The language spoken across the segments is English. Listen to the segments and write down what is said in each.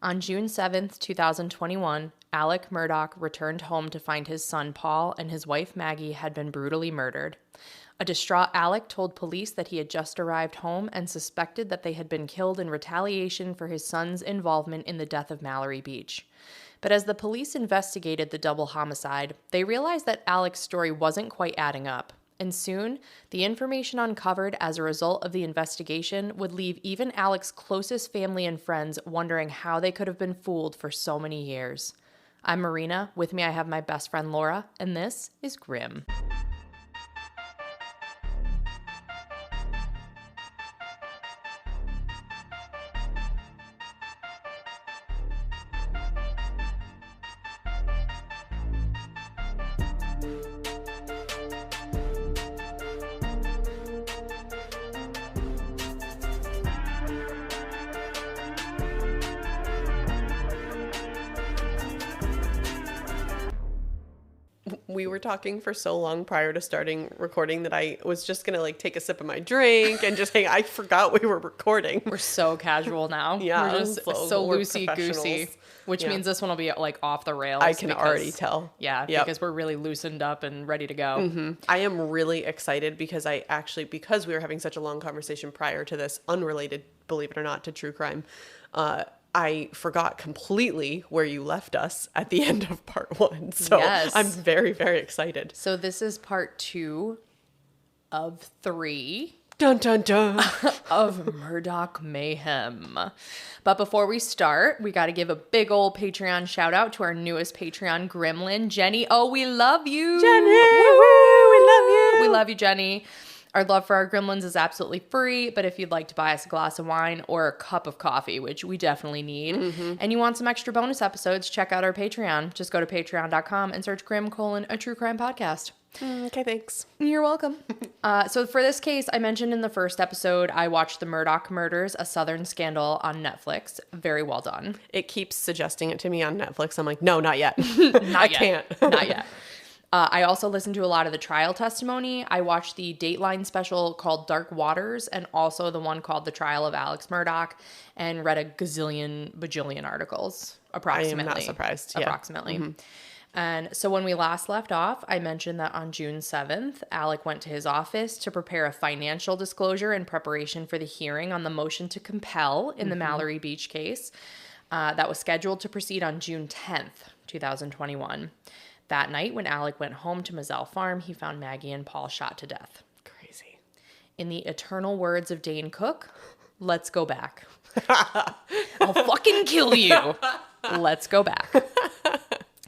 On June 7th, 2021, Alec Murdaugh returned home to find his son Paul and his wife Maggie had been brutally murdered. A distraught Alec told police that he had just arrived home and suspected that they had been killed in retaliation for his son's involvement in the death of Mallory Beach. But as the police investigated the double homicide, they realized that Alec's story wasn't quite adding up. And soon, the information uncovered as a result of the investigation would leave even Alec's closest family and friends wondering how they could have been fooled for so many years. I'm Marina. With me, I have my best friend Laura, and this is Grim. We were talking for so long prior to starting recording that I was just going to take a sip of my drink and just hang. I forgot we were recording. We're so casual now. Yeah. We're just so loosey-goosey, which means this one will be off the rails. I can already tell. Yeah, yep. Because we're really loosened up and ready to go. Mm-hmm. I am really excited because because we were having such a long conversation prior to this, unrelated, believe it or not, to true crime, I forgot completely where you left us at the end of part 1. So yes. I'm very, very excited. So this is part 2 of 3. Dun, dun, dun. Of Murdaugh Mayhem. But before we start, we got to give a big old Patreon shout out to our newest Patreon gremlin, Jenny. Oh, we love you. Jenny, woo, we love you. We love you, Jenny. Our love for our gremlins is absolutely free, but if you'd like to buy us a glass of wine or a cup of coffee, which we definitely need, and you want some extra bonus episodes, check out our Patreon. Just go to patreon.com and search Grim: a true crime podcast. Okay, thanks. You're welcome. So for this case, I mentioned in the first episode, I watched The Murdaugh Murders, A Southern Scandal on Netflix. Very well done. It keeps suggesting it to me on Netflix. I'm like, no, not yet. I can't. Not yet. I also listened to a lot of the trial testimony. I watched the Dateline special called Dark Waters and also the one called The Trial of Alec Murdaugh and read a bajillion articles, approximately. I am not surprised. Yeah. Approximately. Mm-hmm. And so when we last left off, I mentioned that on June 7th, Alec went to his office to prepare a financial disclosure in preparation for the hearing on the motion to compel in the Mallory Beach case that was scheduled to proceed on June 10th, 2021. That night, when Alec went home to Mazzell Farm, he found Maggie and Paul shot to death. Crazy. In the eternal words of Dane Cook, let's go back. I'll fucking kill you. Let's go back.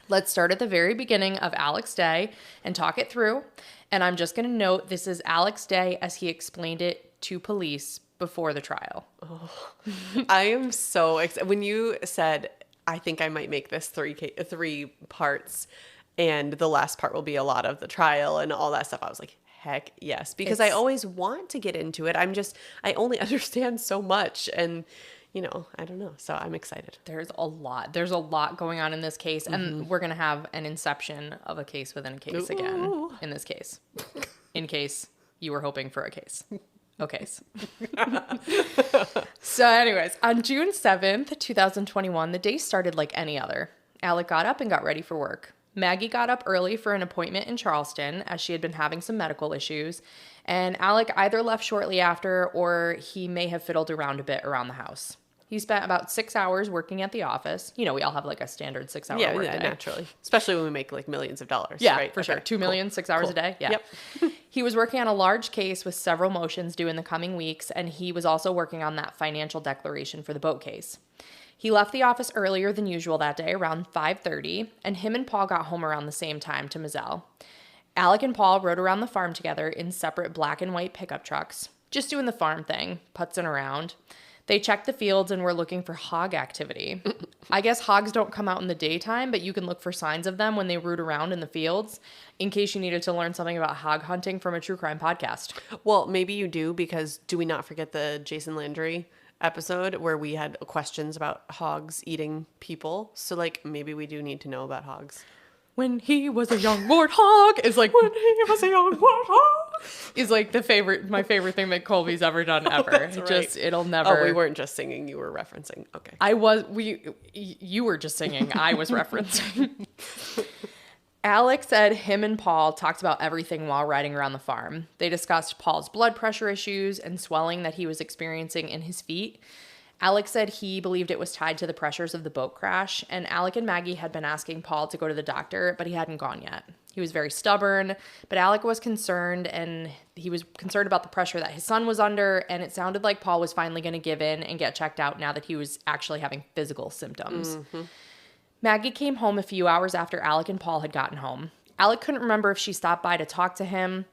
Let's start at the very beginning of Alec's day and talk it through. And I'm just going to note this is Alec's day as he explained it to police before the trial. Oh, I am so excited. When you said, I think I might make this three parts, and the last part will be a lot of the trial and all that stuff, I was like, heck yes. Because I always want to get into it. I only understand so much. And, I don't know. So I'm excited. There's a lot going on in this case. And we're going to have an inception of a case within a case again in this case. In case you were hoping for a case. Okay. So anyways, on June 7th, 2021, the day started like any other. Alec got up and got ready for work. Maggie got up early for an appointment in Charleston as she had been having some medical issues. And Alec either left shortly after or he may have fiddled around a bit around the house. He spent about 6 hours working at the office. We all have like a standard 6-hour work day. Yeah, naturally. Especially when we make like millions of dollars. Yeah, right? For sure. 2 million, 6 hours a day. Yeah. Yep. He was working on a large case with several motions due in the coming weeks, and he was also working on that financial declaration for the boat case. He left the office earlier than usual that day, around 5:30, and him and Paul got home around the same time to Mazzell. Alec and Paul rode around the farm together in separate black and white pickup trucks, just doing the farm thing, putzing around. They checked the fields and were looking for hog activity. I guess hogs don't come out in the daytime, but you can look for signs of them when they root around in the fields, in case you needed to learn something about hog hunting from a true crime podcast. Well, maybe you do, because do we not forget the Jason Landry episode where we had questions about hogs eating people? So maybe we do need to know about hogs. When he was a young warthog is like, when he was a young warthog. is like my favorite thing that Colby's ever done ever. That's right. It'll never. Oh, we weren't just singing, you were referencing. Okay. You were just singing. I was referencing. Alec said him and Paul talked about everything while riding around the farm. They discussed Paul's blood pressure issues and swelling that he was experiencing in his feet. Alec said he believed it was tied to the pressures of the boat crash, and Alec and Maggie had been asking Paul to go to the doctor, but he hadn't gone yet. He was very stubborn, but Alec was concerned, and he was concerned about the pressure that his son was under, and it sounded like Paul was finally going to give in and get checked out now that he was actually having physical symptoms. Mm-hmm. Maggie came home a few hours after Alec and Paul had gotten home. Alec couldn't remember if she stopped by to talk to him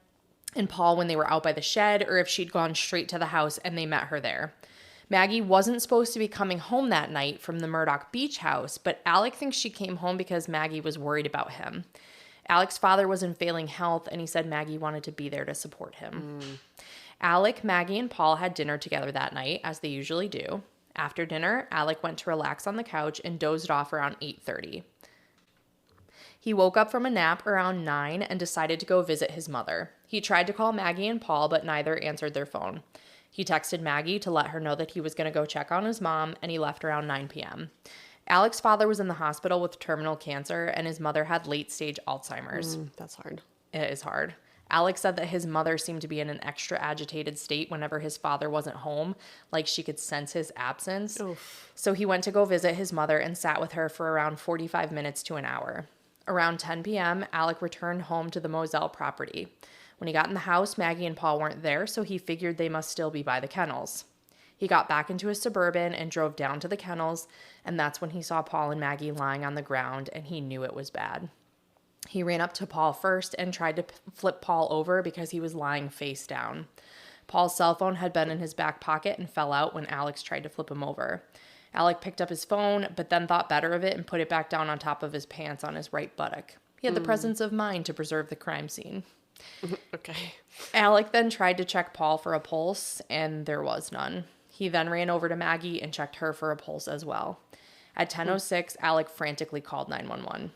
and Paul when they were out by the shed, or if she'd gone straight to the house and they met her there. Maggie wasn't supposed to be coming home that night from the Murdaugh Beach house, but Alec thinks she came home because Maggie was worried about him. Alec's father was in failing health, and he said Maggie wanted to be there to support him. Alec, Maggie, and Paul had dinner together that night, as they usually do. After dinner, Alec went to relax on the couch and dozed off around 8:30. He woke up from a nap around 9 and decided to go visit his mother. He tried to call Maggie and Paul, but neither answered their phone. He texted Maggie to let her know that he was going to go check on his mom, and he left around 9 p.m. Alec's father was in the hospital with terminal cancer, and his mother had late-stage Alzheimer's. That's hard. It is hard. Alec said that his mother seemed to be in an extra agitated state whenever his father wasn't home, like she could sense his absence. Oof. So he went to go visit his mother and sat with her for around 45 minutes to an hour. Around 10 p.m., Alec returned home to the Moselle property. When he got in the house, Maggie and Paul weren't there, so he figured they must still be by the kennels. He got back into his Suburban and drove down to the kennels, and that's when he saw Paul and Maggie lying on the ground, and he knew it was bad. He ran up to Paul first and tried to flip Paul over because he was lying face down. Paul's cell phone had been in his back pocket and fell out when Alex tried to flip him over. Alec picked up his phone, but then thought better of it and put it back down on top of his pants on his right buttock. He had the presence of mind to preserve the crime scene. Okay. Alec then tried to check Paul for a pulse, and there was none. He then ran over to Maggie and checked her for a pulse as well. At 10:06, Alec frantically called 911.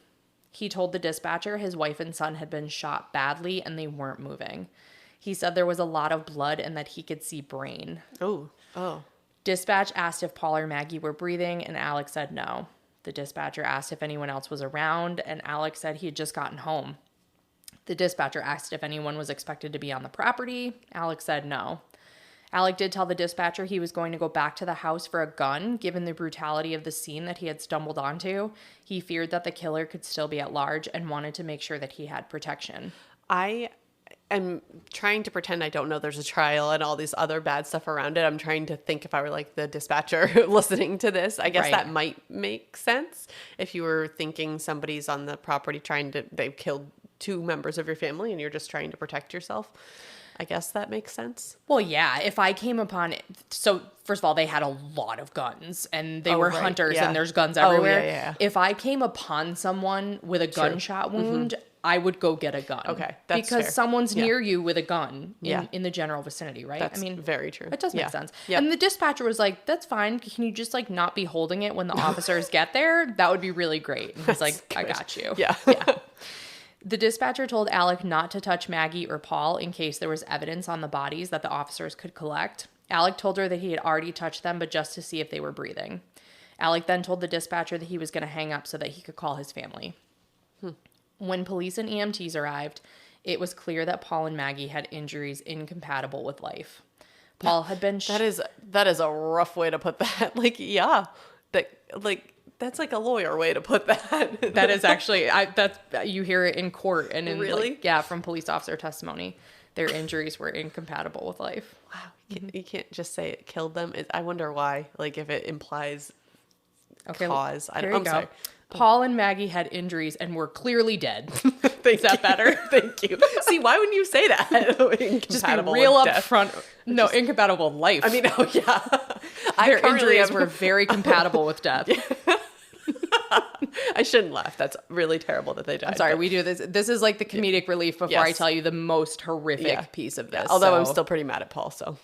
He told the dispatcher his wife and son had been shot badly and they weren't moving. He said there was a lot of blood and that he could see brain. Oh. Dispatch asked if Paul or Maggie were breathing, and Alec said no. The dispatcher asked if anyone else was around, and Alec said he had just gotten home. The dispatcher asked if anyone was expected to be on the property. Alec said no. Alec did tell the dispatcher he was going to go back to the house for a gun, given the brutality of the scene that he had stumbled onto. He feared that the killer could still be at large and wanted to make sure that he had protection. I am trying to pretend I don't know there's a trial and all these other bad stuff around it. I'm trying to think if I were like the dispatcher listening to this. I guess that might make sense. If you were thinking somebody's on the property they've killed 2 members of your family and you're just trying to protect yourself. I guess that makes sense. Well, yeah, if I came upon it, so first of all, they had a lot of guns and they were hunters and there's guns everywhere. Yeah. If I came upon someone with a gunshot wound, I would go get a gun. Okay, that's because fair. Someone's near you with a gun in the general vicinity, right? That's very true. It does make sense. Yep. And the dispatcher was like, that's fine. Can you just like not be holding it when the officers get there? That would be really great. And he's like, I got you. Yeah. The dispatcher told Alec not to touch Maggie or Paul in case there was evidence on the bodies that the officers could collect. Alec told her that he had already touched them, but just to see if they were breathing. Alec then told the dispatcher that he was going to hang up so that he could call his family. When police and EMTs arrived, it was clear that Paul and Maggie had injuries incompatible with life. Paul had been... That is a rough way to put that. That's like a lawyer way to put that. That is actually, you hear it in court and in really? From police officer testimony. Their injuries were incompatible with life. Wow. You can't just say it killed them. I wonder why, like if it implies cause. I'm sorry. Paul and Maggie had injuries and were clearly dead. Is that better? Thank you. See, why wouldn't you say that? Just be real up front. No, incompatible with life. I mean, Their injuries were very compatible with death. I shouldn't laugh. That's really terrible that they died. I'm sorry, we do this. This is like the comedic relief before I tell you the most horrific piece of this. Although I'm still pretty mad at Paul, so.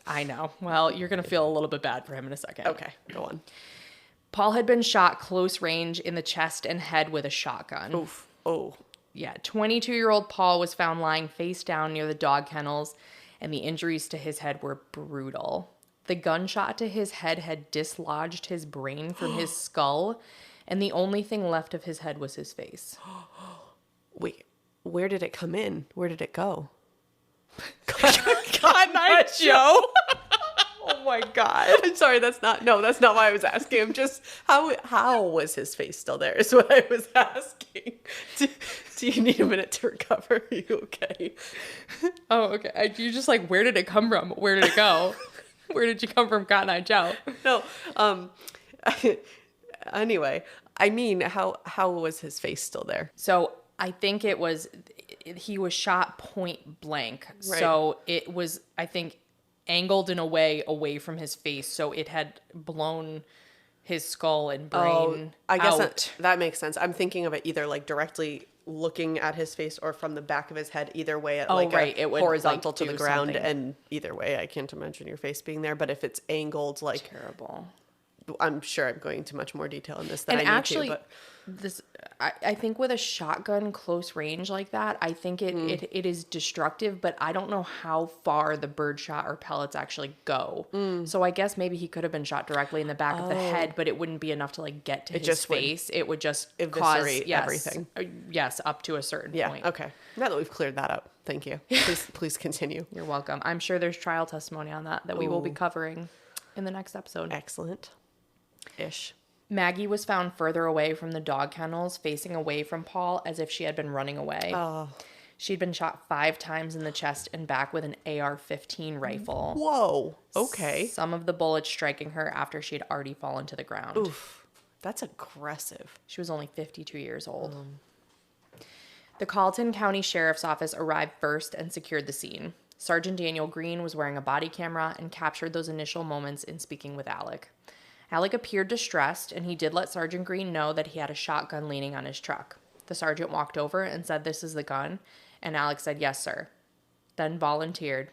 I know. Well, you're going to feel a little bit bad for him in a second. Okay, go on. Paul Paul had been shot close range in the chest and head with a shotgun. Oof. Oh. Yeah, 22-year-old Paul was found lying face down near the dog kennels, and the injuries to his head were brutal. The gunshot to his head had dislodged his brain from his skull, and the only thing left of his head was his face. Wait, where did it come in? Where did it go? God, night, Joe. Oh my God. I'm sorry, that's not why I was asking. I'm just, how was his face still there is what I was asking. Do you need a minute to recover? Are you okay? Oh, okay. You just like, where did it come from? Where did it go? Where did you come from, Cotton Eye Joe? No. Anyway, I mean, how was his face still there? So I think he was shot point blank. Right. So it was, I think, angled in a way away from his face. So it had blown his skull and brain I guess out. that makes sense. I'm thinking of it either like directly looking at his face or from the back of his head. Either way, it It would, horizontal like, to the do ground. something. And either way, I can't imagine your face being there. But if it's angled, like, Terrible. I'm sure I'm going into much more detail in this than And I need actually, to. But I think with a shotgun close range like that, I think it is destructive, but I don't know how far the birdshot or pellets actually go. So I guess maybe he could have been shot directly in the back of the head, but it wouldn't be enough to like get to his face. It would just cause everything. Yes, up to a certain point. Okay. Now that we've cleared that up, thank you. Please continue. You're welcome. I'm sure there's trial testimony on that we will be covering in the next episode. Excellent. Ish. Maggie was found further away from the dog kennels, facing away from Paul as if she had been running away. Oh. She'd been shot 5 times in the chest and back with an AR-15 rifle. Whoa. Okay. Some of the bullets striking her after she had already fallen to the ground. Oof. That's aggressive. She was only 52 years old. The Carleton County Sheriff's Office arrived first and secured the scene. Sergeant Daniel Green was wearing a body camera and captured those initial moments in speaking with Alec. Alec appeared distressed, and he did let Sergeant Green know that he had a shotgun leaning on his truck. The sergeant walked over and said, "This is the gun," and Alec said, "Yes, sir," then volunteered.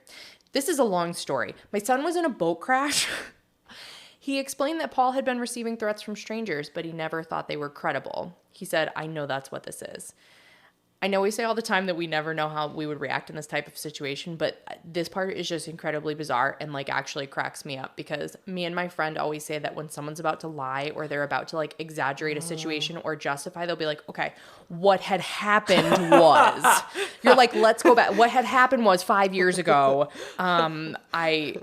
This is a long story. My son was in a boat crash. He explained that Paul had been receiving threats from strangers, but he never thought they were credible. He said, "I know that's what this is." I know we say all the time that we never know how we would react in this type of situation, but this part is just incredibly bizarre and like actually cracks me up because me and my friend always say that when someone's about to lie or they're about to like exaggerate a situation or justify, they'll be like, okay, what had happened was, you're like, let's go back. What had happened was 5 years ago, I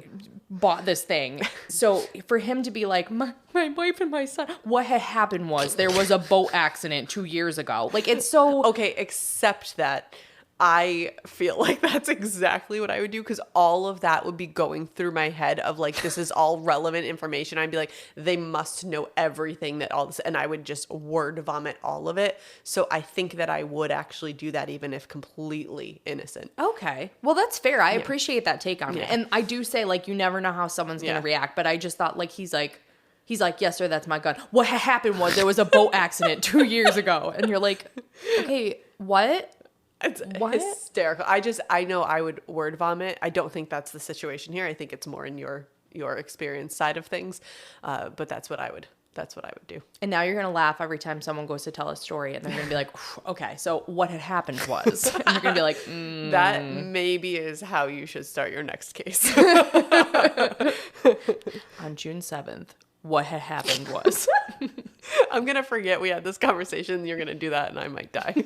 bought this thing. So for him to be like, my wife and my son, what had happened was there was a boat accident 2 years ago. Like, it's so... Okay, except that I feel like that's exactly what I would do because all of that would be going through my head of like, this is all relevant information. I'd be like, they must know everything that all this, and I would just word vomit all of it. So I think that I would actually do that even if completely innocent. Okay. Well, that's fair. I appreciate that take on it. And I do say, like, you never know how someone's going to react, but I just thought, like, he's like, "Yes, sir, that's my gun. What happened was there was a boat accident 2 years ago." And you're like, okay, what? It's hysterical. I know I would word vomit. I don't think that's the situation here. I think it's more in your experience side of things. But that's what I would do. And now you're going to laugh every time someone goes to tell a story and they're going to be like, okay, so what had happened was, and you're going to be like, That maybe is how you should start your next case. On June 7th, what had happened was. I'm going to forget we had this conversation. You're going to do that and I might die.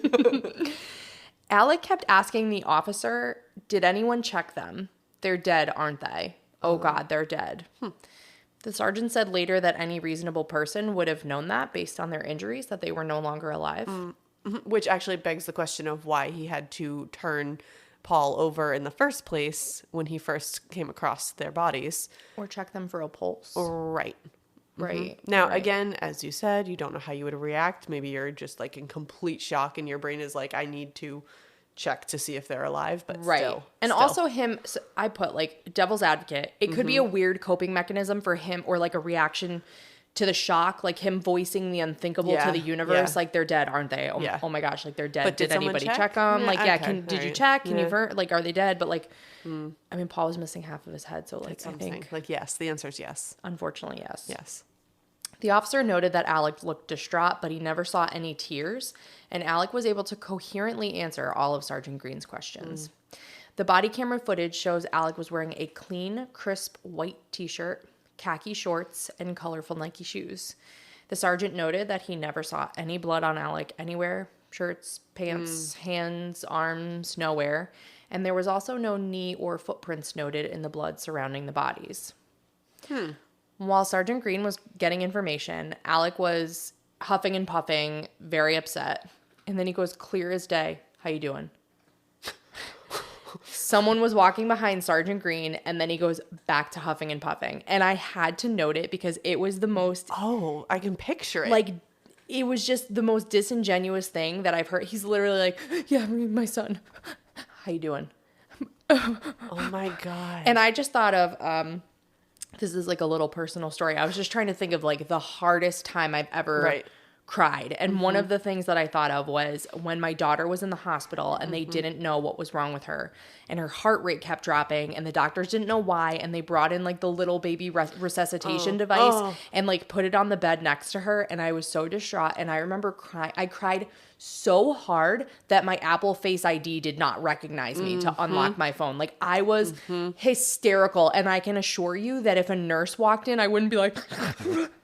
Alec kept asking the officer, "Did anyone check them? They're dead, aren't they? Oh God, they're dead." The sergeant said later that any reasonable person would have known that based on their injuries, that they were no longer alive. Which actually begs the question of why he had to turn Paul over in the first place when he first came across their bodies. Or check them for a pulse. Right. Right. Now, right. again, as you said, you don't know how you would react. Maybe you're just like in complete shock and your brain is like, I need to check to see if they're alive, but still. And also him, so I put like devil's advocate. It could be a weird coping mechanism for him or like a reaction to the shock, like him voicing the unthinkable to the universe. Yeah. Like, they're dead, aren't they? Oh, Yeah. oh my gosh, like they're dead. But did did someone anybody check? check them? Yeah, Like, yeah, okay. did you Alright. check? Can Yeah. you like, are they dead? But like, I mean, Paul was missing half of his head. So like, That's I what I'm saying. think, Like, yes, the answer is yes. unfortunately, yes. Yes. The officer noted that Alec looked distraught, but he never saw any tears, and Alec was able to coherently answer all of Sergeant Green's questions. The body camera footage shows Alec was wearing a clean, crisp white t-shirt, khaki shorts, and colorful Nike shoes. The sergeant noted that he never saw any blood on Alec anywhere, shirts, pants, hands, arms, nowhere, and there was also no knee or footprints noted in the blood surrounding the bodies. While Sergeant Green was getting information, Alec was huffing and puffing, very upset. And then he goes, clear as day, how you doing? Someone was walking behind Sergeant Green, and then he goes back to huffing and puffing. And I had to note it because it was the most... Oh, I can picture it. Like, it was just the most disingenuous thing that I've heard. He's literally like, yeah, my son, how you doing? Oh, my God. And I just thought of... this is like a little personal story. I was just trying to think of like the hardest time I've ever cried. And one of the things that I thought of was when my daughter was in the hospital and they didn't know what was wrong with her. And her heart rate kept dropping and the doctors didn't know why. And they brought in like the little baby resuscitation device and like put it on the bed next to her. And I was so distraught. And I remember crying. I cried so hard that my Apple Face ID did not recognize me to unlock my phone. Like I was hysterical. And I can assure you that if a nurse walked in, I wouldn't be like,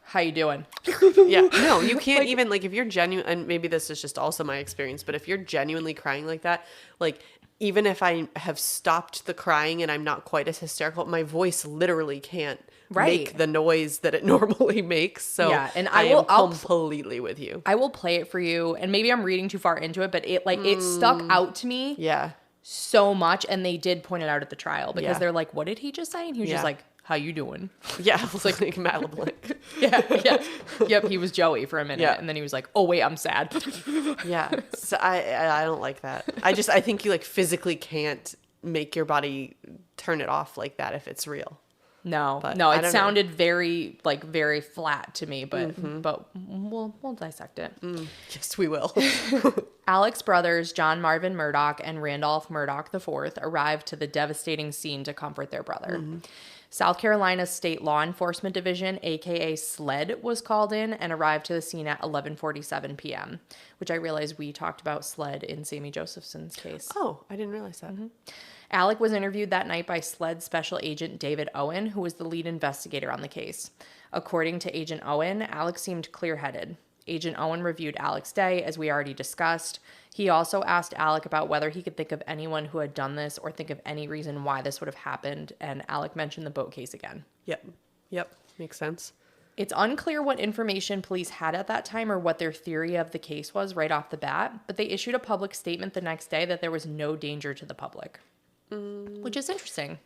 how you doing? Yeah. No, you can't even like if you're genuine, and maybe this is just also my experience, but if you're genuinely crying like that, like even if I have stopped the crying and I'm not quite as hysterical, my voice literally can't make the noise that it normally makes. So yeah, and I'll completely with you. I will play it for you, and maybe I'm reading too far into it, but it like it stuck out to me. Yeah. So much, and they did point it out at the trial because they're like, "What did he just say?" And he was just like, "How you doing?" Yeah, it's like Matt LeBlanc. Yep. He was Joey for a minute, and then he was like, "Oh wait, I'm sad." Yeah, so I don't like that. I think you like physically can't make your body turn it off like that if it's real. No, it sounded very flat to me, but we'll dissect it. Yes, we will. Alec's brothers, John Marvin Murdaugh and Randolph Murdaugh IV, arrived to the devastating scene to comfort their brother. South Carolina's State Law Enforcement Division, aka SLED, was called in and arrived to the scene at 11:47 p.m., which I realized we talked about SLED in Sammy Josephson's case. Oh, I didn't realize that. Alec was interviewed that night by SLED Special Agent David Owen, who was the lead investigator on the case. According to Agent Owen, Alec seemed clear-headed. Agent Owen reviewed Alec's day, as we already discussed. He also asked Alec about whether he could think of anyone who had done this or think of any reason why this would have happened, and Alec mentioned the boat case again. Yep. Makes sense. It's unclear what information police had at that time or what their theory of the case was right off the bat, but they issued a public statement the next day that there was no danger to the public. Which is interesting.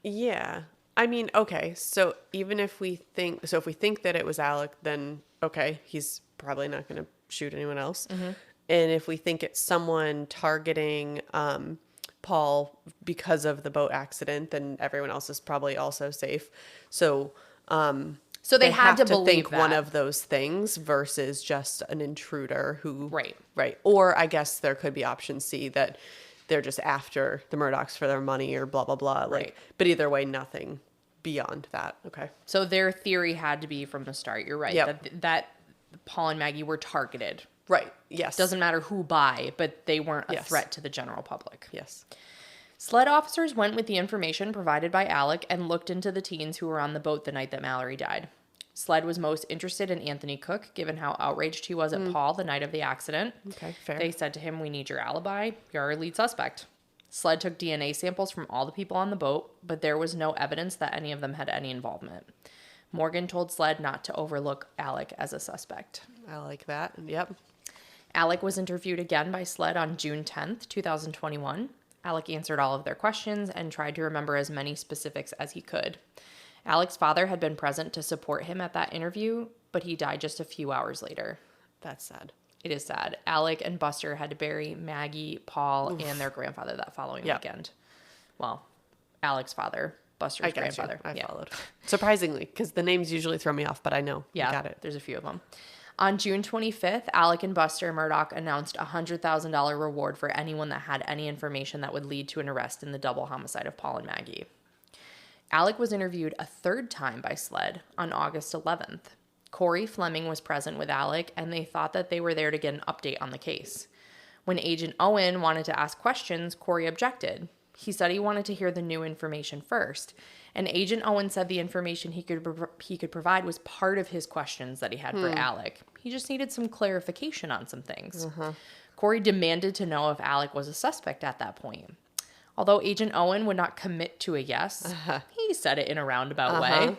Yeah. I mean, okay, so even if we think that it was Alec, then okay, he's probably not going to shoot anyone else. And if we think it's someone targeting Paul because of the boat accident, then everyone else is probably also safe. So they had to believe think that. One of those things versus just an intruder who right. Or I guess there could be option C that they're just after the Murdaughs for their money or blah blah blah. Like, but either way, nothing beyond that. Okay. So their theory had to be from the start. You're right. Yep. That Paul and Maggie were targeted. Right. Yes. Doesn't matter who by, but they weren't a threat to the general public. Yes. SLED officers went with the information provided by Alec and looked into the teens who were on the boat the night that Mallory died. SLED was most interested in Anthony Cook, given how outraged he was at Paul the night of the accident. Okay, fair. They said to him, "We need your alibi. You're our lead suspect." SLED took DNA samples from all the people on the boat, but there was no evidence that any of them had any involvement. Morgan told SLED not to overlook Alec as a suspect. I like that. Yep. Alec was interviewed again by SLED on June 10th, 2021. Alec answered all of their questions and tried to remember as many specifics as he could. Alec's father had been present to support him at that interview, but he died just a few hours later. That's sad. It is sad. Alec and Buster had to bury Maggie, Paul, and their grandfather that following weekend. Well, Alec's father, Buster's grandfather. I followed. Surprisingly, because the names usually throw me off, but I know. Yeah, I got it. There's a few of them. On June 25th, Alec and Buster Murdaugh announced a $100,000 reward for anyone that had any information that would lead to an arrest in the double homicide of Paul and Maggie. Alec was interviewed a third time by SLED on August 11th. Corey Fleming was present with Alec, and they thought that they were there to get an update on the case. When Agent Owen wanted to ask questions, Corey objected. He said he wanted to hear the new information first, and Agent Owen said the information he could provide was part of his questions that he had for Alec. He just needed some clarification on some things. Corey demanded to know if Alec was a suspect at that point. Although Agent Owen would not commit to a yes, he said it in a roundabout way.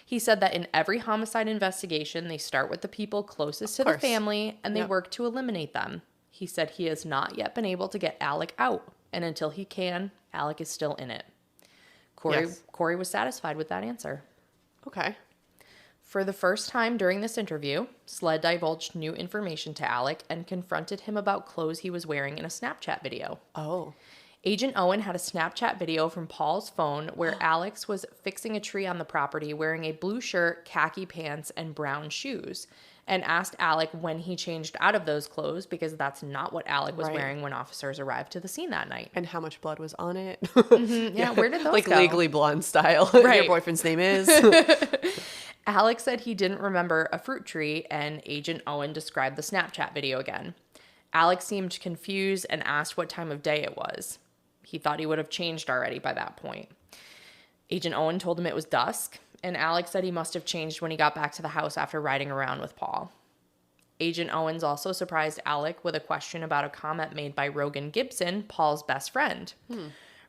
He said that in every homicide investigation, they start with the people closest to the family, and they work to eliminate them. He said he has not yet been able to get Alec out, and until he can, Alec is still in it. Corey was satisfied with that answer. Okay. For the first time during this interview, Sled divulged new information to Alec and confronted him about clothes he was wearing in a Snapchat video. Oh. Agent Owen had a Snapchat video from Paul's phone where Alex was fixing a tree on the property wearing a blue shirt, khaki pants, and brown shoes, and asked Alec when he changed out of those clothes because that's not what Alec was wearing when officers arrived to the scene that night. And how much blood was on it. Yeah, where did those like go? Legally Blonde style. Right. Your boyfriend's name is. Alex said he didn't remember a fruit tree, and Agent Owen described the Snapchat video again. Alex seemed confused and asked what time of day it was. He thought he would have changed already by that point. Agent Owen told him it was dusk, and Alex said he must have changed when he got back to the house after riding around with Paul. Agent Owens also surprised Alec with a question about a comment made by Rogan Gibson, Paul's best friend.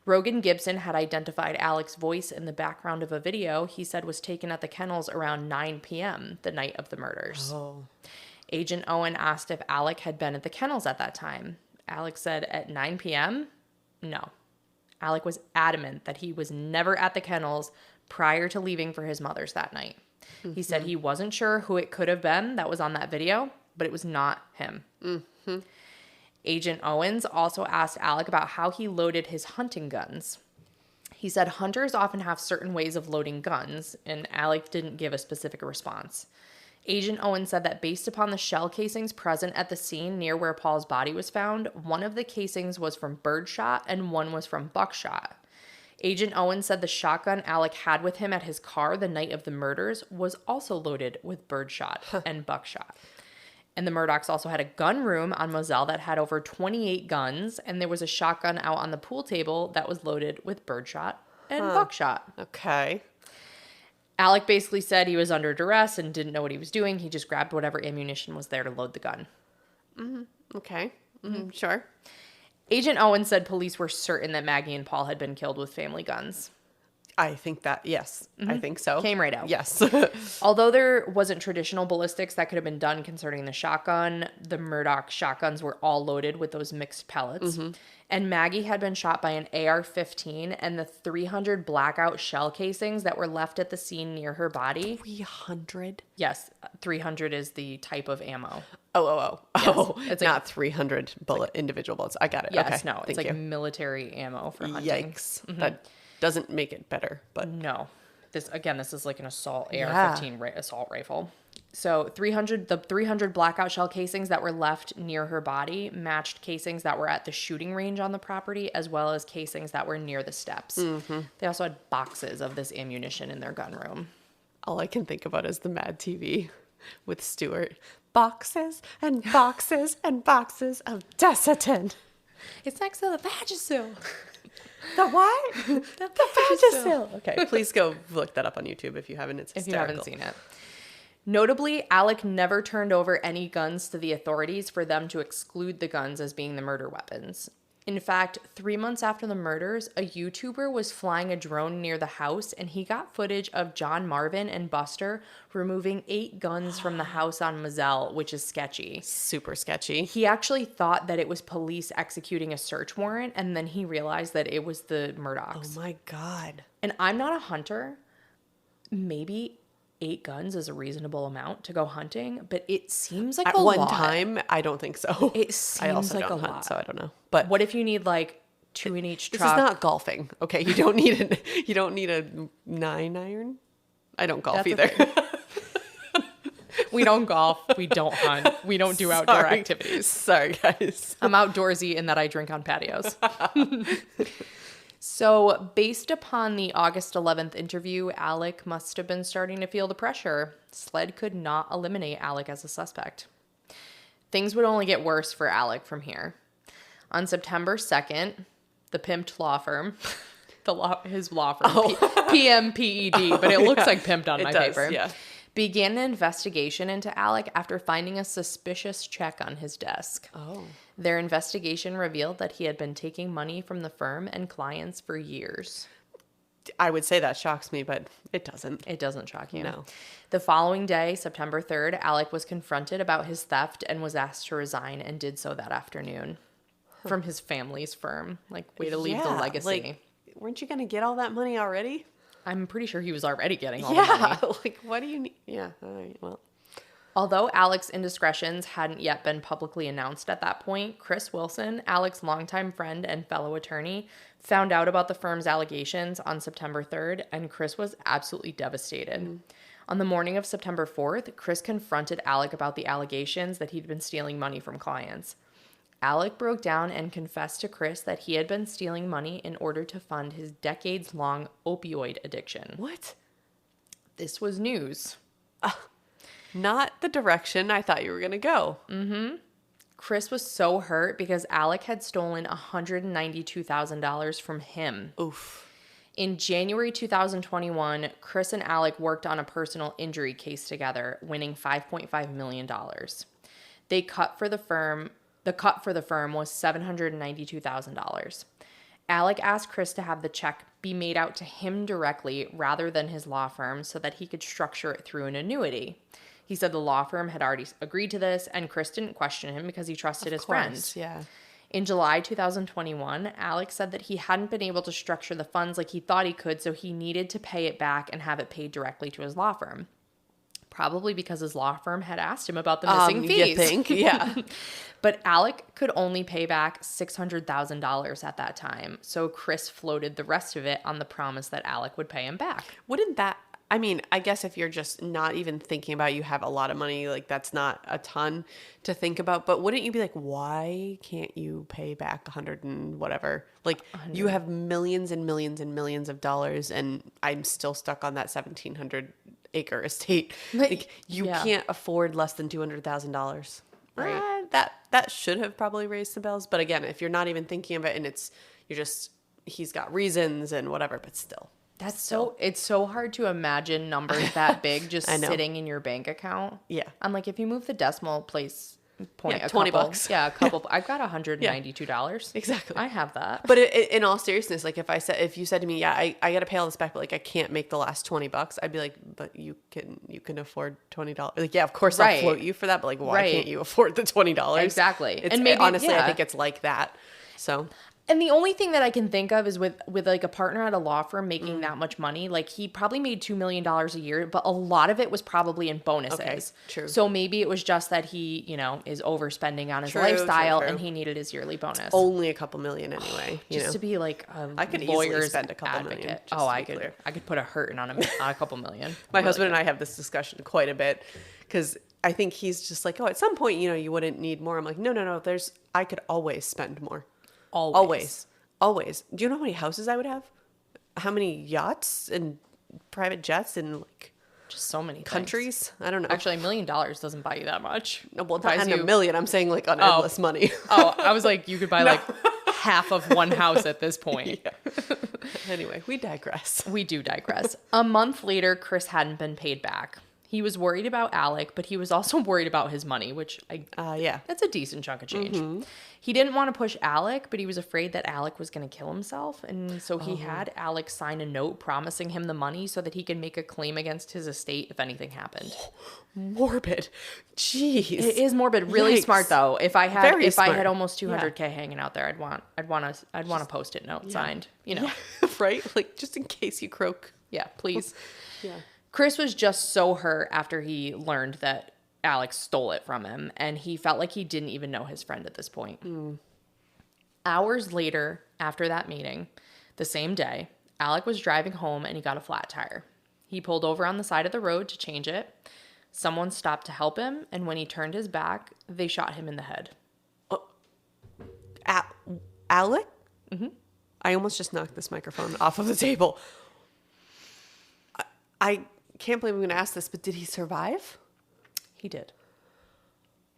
Rogan Gibson had identified Alec's voice in the background of a video he said was taken at the kennels around 9 p.m. the night of the murders. Oh. Agent Owen asked if Alec had been at the kennels at that time. Alec said at 9 p.m.? No. Alec was adamant that he was never at the kennels prior to leaving for his mother's that night. He said he wasn't sure who it could have been that was on that video, but it was not him. Agent Owens also asked Alec about how he loaded his hunting guns. He said hunters often have certain ways of loading guns, and Alec didn't give a specific response. Agent Owens said that based upon the shell casings present at the scene near where Paul's body was found, one of the casings was from birdshot and one was from buckshot. Agent Owens said the shotgun Alec had with him at his car the night of the murders was also loaded with birdshot and buckshot. And the Murdaughs also had a gun room on Moselle that had over 28 guns, and there was a shotgun out on the pool table that was loaded with birdshot and buckshot. Okay. Alec basically said he was under duress and didn't know what he was doing. He just grabbed whatever ammunition was there to load the gun. Okay. Sure. Agent Owens said police were certain that Maggie and Paul had been killed with family guns. I think that, yes. I think so. Came right out. Yes. Although there wasn't traditional ballistics that could have been done concerning the shotgun, the Murdaugh shotguns were all loaded with those mixed pellets. And Maggie had been shot by an AR-15, and the 300 blackout shell casings that were left at the scene near her body. 300? Yes, 300 is the type of ammo. Oh. Yes. It's not 300 individual bullets. I got it. Yes, okay. no, it's Thank like you. military ammo for hunting. Yikes. That doesn't make it better, but No. This is like an assault AR-15 assault rifle. So the 300 blackout shell casings that were left near her body matched casings that were at the shooting range on the property, as well as casings that were near the steps. They also had boxes of this ammunition in their gun room. all I can think about is the Mad TV with Stewart. Boxes and boxes and boxes of Desitin. It's next to the Vagisil. The what? The Vagisil. Okay, please go look that up on YouTube if you haven't. It's hysterical. If you haven't seen it. Notably, Alec never turned over any guns to the authorities for them to exclude the guns as being the murder weapons. In fact, 3 months after the murders, a YouTuber was flying a drone near the house, and he got footage of John Marvin and Buster removing 8 guns from the house on Moselle, which is sketchy. Super sketchy. He actually thought that it was police executing a search warrant, and then he realized that it was the Murdaughs. Oh my God. And I'm not a hunter. Maybe 8 guns is a reasonable amount to go hunting, but it seems like At a one lot. time, I don't think so. It seems I also like don't a hunt, lot. so I don't know. But What if you need like 2 in each this truck? is not golfing. Okay, you don't need a 9-iron. I don't golf That's either. We don't golf. We don't hunt. We don't do outdoor Sorry. activities. Sorry, guys. I'm outdoorsy in that I drink on patios. So, based upon the August 11th interview, Alec must have been starting to feel the pressure. SLED could not eliminate Alec as a suspect. Things would only get worse for Alec from here. On September 2nd, the pimped law firm, his law firm, PMPED, but it looks like pimped on my paper, began an investigation into Alec after finding a suspicious check on his desk. Their investigation revealed that he had been taking money from the firm and clients for years. I would say that shocks me, but it doesn't. It doesn't shock you. No. The following day, September 3rd, Alec was confronted about his theft and was asked to resign, and did so that afternoon from his family's firm. Like, way to leave the legacy. Like, weren't you going to get all that money already? I'm pretty sure he was already getting all the money. Yeah, like, what do you need? Yeah, all right, well. Although Alec's indiscretions hadn't yet been publicly announced at that point, Chris Wilson, Alec's longtime friend and fellow attorney, found out about the firm's allegations on September 3rd, and Chris was absolutely devastated. On the morning of September 4th, Chris confronted Alec about the allegations that he'd been stealing money from clients. Alec broke down and confessed to Chris that he had been stealing money in order to fund his decades-long opioid addiction. What? This was news. Not the direction I thought you were going to go. Chris was so hurt because Alec had stolen $192,000 from him. Oof. In January 2021, Chris and Alec worked on a personal injury case together, winning $5.5 million. The cut for the firm was $792,000. Alec asked Chris to have the check be made out to him directly rather than his law firm so that he could structure it through an annuity. He said the law firm had already agreed to this, and Chris didn't question him because he trusted his friend. Yeah. In July 2021, Alec said that he hadn't been able to structure the funds like he thought he could, so he needed to pay it back and have it paid directly to his law firm. Probably because his law firm had asked him about the missing fees. You think? Yeah. But Alec could only pay back $600,000 at that time, so Chris floated the rest of it on the promise that Alec would pay him back. Wouldn't that... I mean, I guess if you're just not even thinking about you have a lot of money, like that's not a ton to think about. But wouldn't you be like, why can't you pay back 100 and whatever? Like 100. You have millions and millions and millions of dollars, and I'm still stuck on that 1,700-acre estate. Like you can't afford less than $200,000. Right? That should have probably raised the bells. But again, if you're not even thinking of it, and he's got reasons and whatever, but still. It's so hard to imagine numbers that big just sitting in your bank account. Yeah. I'm like, if you move the decimal place point, $20. Yeah, a couple. I've got $192. Exactly. I have that. But in all seriousness, like if you said to me, yeah, I got to pay all this back, but like I can't make the last $20, I'd be like, but you can afford $20. Like, yeah, of course I'll float you for that, but like, why can't you afford the $20? Exactly. And maybe honestly, I think it's like that. So. And the only thing that I can think of is with like a partner at a law firm making that much money, like he probably made $2 million a year, but a lot of it was probably in bonuses. Okay, true. So maybe it was just that he, is overspending on his lifestyle and he needed his yearly bonus. Only a couple million anyway. Just to be like I could lawyer's easily spend a couple advocate. million. I could put a hurting on a couple million. My husband and I have this discussion quite a bit because I think he's just like, at some point, you wouldn't need more. I'm like, no. I could always spend more. Always. Do you know how many houses I would have? How many yachts and private jets and like just so many countries? Things. I don't know. Actually, $1 million doesn't buy you that much. No, well, not $1 million. I'm saying like on endless money. I was like, you could buy like half of one house at this point. Yeah. Anyway, we digress. We do digress. A month later, Chris hadn't been paid back. He was worried about Alec, but he was also worried about his money, which that's a decent chunk of change. Mm-hmm. He didn't want to push Alec, but he was afraid that Alec was going to kill himself. And so he had Alec sign a note promising him the money so that he could make a claim against his estate if anything happened. Morbid. Jeez. It is morbid. Really smart though. If I had almost 200K hanging out there, I'd want a Post-it note signed, Yeah, right? Like just in case you croak. Yeah, please. Yeah. Chris was just so hurt after he learned that Alex stole it from him, and he felt like he didn't even know his friend at this point. Hours later, after that meeting, the same day, Alec was driving home and he got a flat tire. He pulled over on the side of the road to change it. Someone stopped to help him, and when he turned his back, they shot him in the head. Alec? Mm-hmm. I almost just knocked this microphone off of the table. I can't believe I'm going to ask this, but did he survive? He did.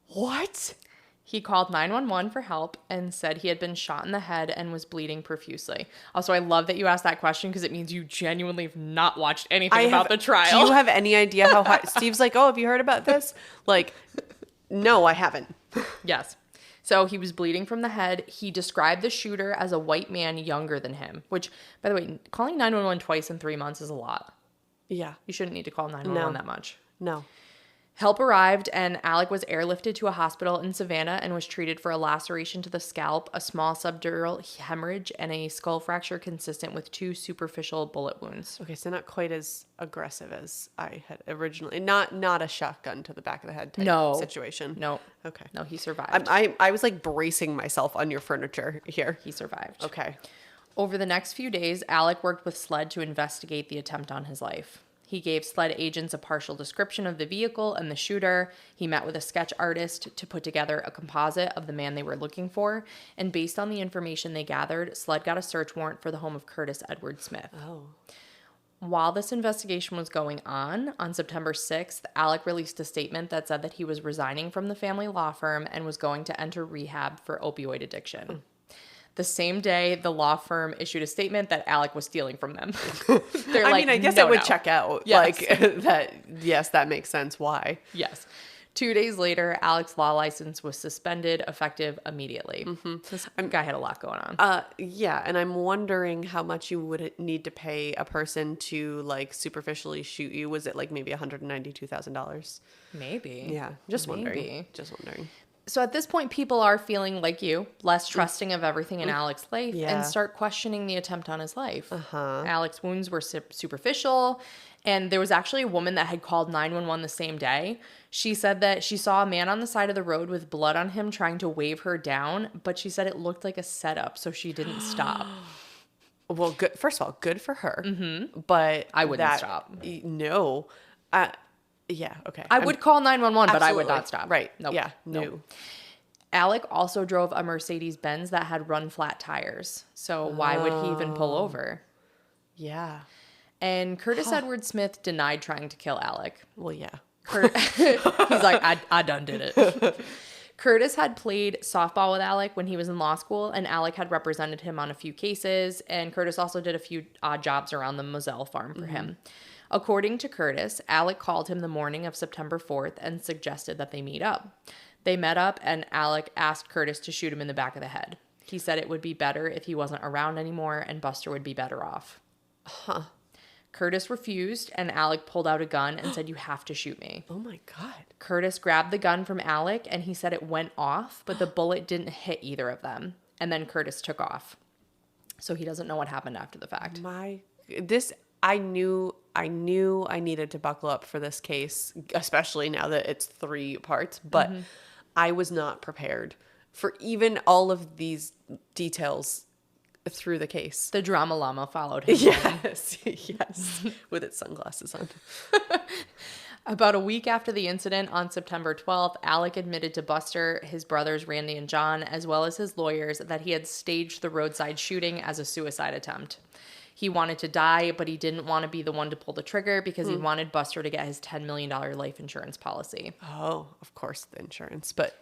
What? He called 911 for help and said he had been shot in the head and was bleeding profusely. Also, I love that you asked that question because it means you genuinely have not watched anything about the trial. Do you have any idea how high? Steve's like, oh, have you heard about this? Like, no, I haven't. Yes. So he was bleeding from the head. He described the shooter as a white man younger than him, which, by the way, calling 911 twice in 3 months is a lot. Yeah. You shouldn't need to call 911 that much. No. Help arrived, and Alec was airlifted to a hospital in Savannah and was treated for a laceration to the scalp, a small subdural hemorrhage, and a skull fracture consistent with 2 superficial bullet wounds. Okay, so not quite as aggressive as I had originally. Not a shotgun to the back of the head type situation. No. Okay. No, he survived. I was like bracing myself on your furniture here. He survived. Okay. Over the next few days, Alec worked with SLED to investigate the attempt on his life. He gave SLED agents a partial description of the vehicle and the shooter. He met with a sketch artist to put together a composite of the man they were looking for. And based on the information they gathered, SLED got a search warrant for the home of Curtis Edward Smith. Oh. While this investigation was going on September 6th, Alec released a statement that said that he was resigning from the family law firm and was going to enter rehab for opioid addiction. The same day, the law firm issued a statement that Alec was stealing from them. They're like, I guess no, it would check out. Yes. Like that. Yes, that makes sense. Why? Yes. 2 days later, Alec's law license was suspended, effective immediately. This guy had a lot going on. Yeah, and I'm wondering how much you would need to pay a person to like superficially shoot you. Was it like maybe $192,000? Maybe. Yeah, just wondering. Just wondering. So at this point, people are feeling like you, less trusting of everything in Alec's life, Yeah. and start questioning the attempt on his life. Alec's wounds were superficial, and there was actually a woman that had called 911 the same day. She said that she saw a man on the side of the road with blood on him trying to wave her down, but she said it looked like a setup, so she didn't stop. Well, good. First of all, good for her. But I wouldn't stop. No. Yeah. Okay. I would call 911, but I would not stop. Right. Nope. Yeah. Nope. No. Alec also drove a Mercedes-Benz that had run flat tires. So why would he even pull over? Yeah. And Curtis Edward Smith denied trying to kill Alec. Well, yeah. He's like, I done did it. Curtis had played softball with Alec when he was in law school, and Alec had represented him on a few cases, and Curtis also did a few odd jobs around the Moselle farm for him. According to Curtis, Alec called him the morning of September 4th and suggested that they meet up. They met up, and Alec asked Curtis to shoot him in the back of the head. He said it would be better if he wasn't around anymore, and Buster would be better off. Curtis refused, and Alec pulled out a gun and said, "You have to shoot me." Oh my God. Curtis grabbed the gun from Alec, and he said it went off, but the bullet didn't hit either of them. And then Curtis took off. So he doesn't know what happened after the fact. I knew I needed to buckle up for this case, especially now that it's 3 parts, but I was not prepared for even all of these details through the case. The drama llama followed him. Yes, with its sunglasses on. About a week after the incident on September 12th, Alec admitted to Buster, his brothers Randy and John, as well as his lawyers, that he had staged the roadside shooting as a suicide attempt. He wanted to die, but he didn't want to be the one to pull the trigger because he wanted Buster to get his $10 million life insurance policy. Oh, of course, the insurance. But